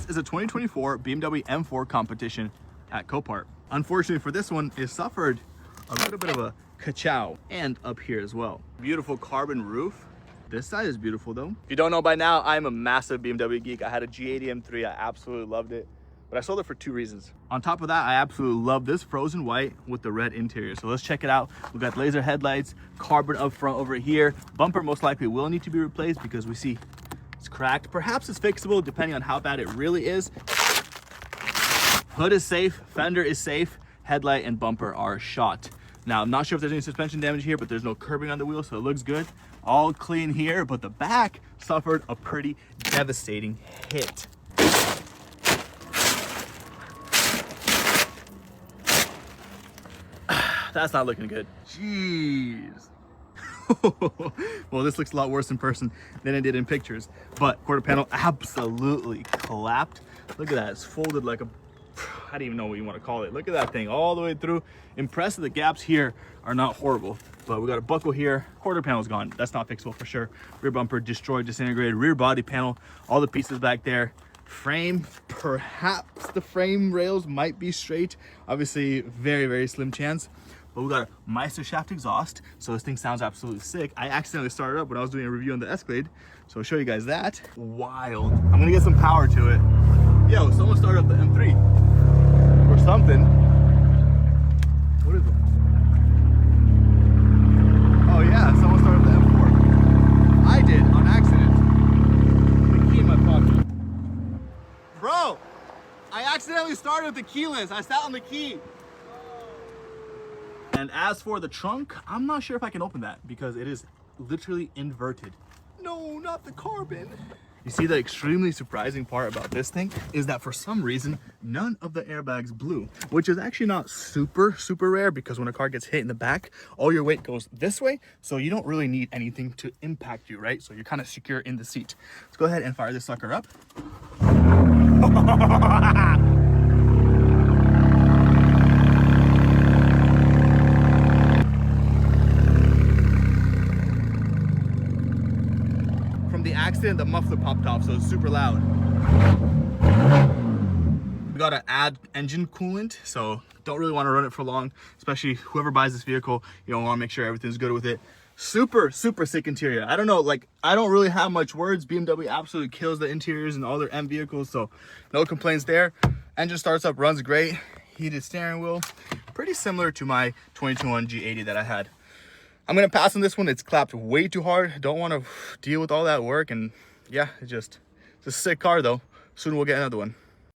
This is a 2024 BMW M4 competition at Copart. Unfortunately for this one, it suffered a little bit of a ka-chow, and up here as well. Beautiful carbon roof. This side is beautiful though. If you don't know by now, I'm a massive BMW geek. I had a G80 M3, I absolutely loved it. But I sold it for 2 reasons. On top of that, I absolutely love this frozen white with the red interior. So let's check it out. We got laser headlights, carbon up front over here. Bumper most likely will need to be replaced because we see it's cracked. Perhaps it's fixable depending on how bad it really is. Hood is safe, fender is safe, headlight and bumper are shot. Now, I'm not sure if there's any suspension damage here, but there's no curbing on the wheel, so it looks good. All clean here, but the back suffered a pretty devastating hit. That's not looking good. Jeez. Well, this looks a lot worse in person than it did in pictures, but quarter panel absolutely collapsed. Look at that, it's folded like a, I don't even know what you want to call it. Look at that thing all the way through. Impressive, the gaps here are not horrible, but we got a buckle here. Quarter panel's gone, that's not fixable for sure. Rear bumper destroyed, disintegrated. Rear body panel, all the pieces back there. Frame, perhaps the frame rails might be straight. Obviously, very, very slim chance. But we got a Meister shaft exhaust, so this thing sounds absolutely sick. I accidentally started up when I was doing a review on the Escalade, so I'll show you guys that. Wild. I'm gonna get some power to it. Yo, someone started up the M3 or something. What is it? Oh yeah, someone started up the M4. I did on accident. The key in my pocket. Bro, I accidentally started with the keyless. I sat on the key. And as for the trunk, I'm not sure if I can open that because it is literally inverted. No, not the carbon. You see, the extremely surprising part about this thing is that for some reason, none of the airbags blew, which is actually not super rare because when a car gets hit in the back, all your weight goes this way. So you don't really need anything to impact you, right? So you're kind of secure in the seat. Let's go ahead and fire this sucker up. Accident, the muffler popped off, so it's super loud. We gotta add engine coolant, so don't really want to run it for long, especially whoever buys this vehicle. You don't want to make sure everything's good with it. Super sick interior. I don't know, like, I don't really have much words. BMW absolutely kills the interiors in all their M vehicles, so no complaints there. Engine starts up, runs great. Heated steering wheel, pretty similar to my 2021 G80 that I had. I'm gonna pass on this one. It's clapped way too hard. Don't want to deal with all that work, and yeah, it's a sick car though. Soon we'll get another one.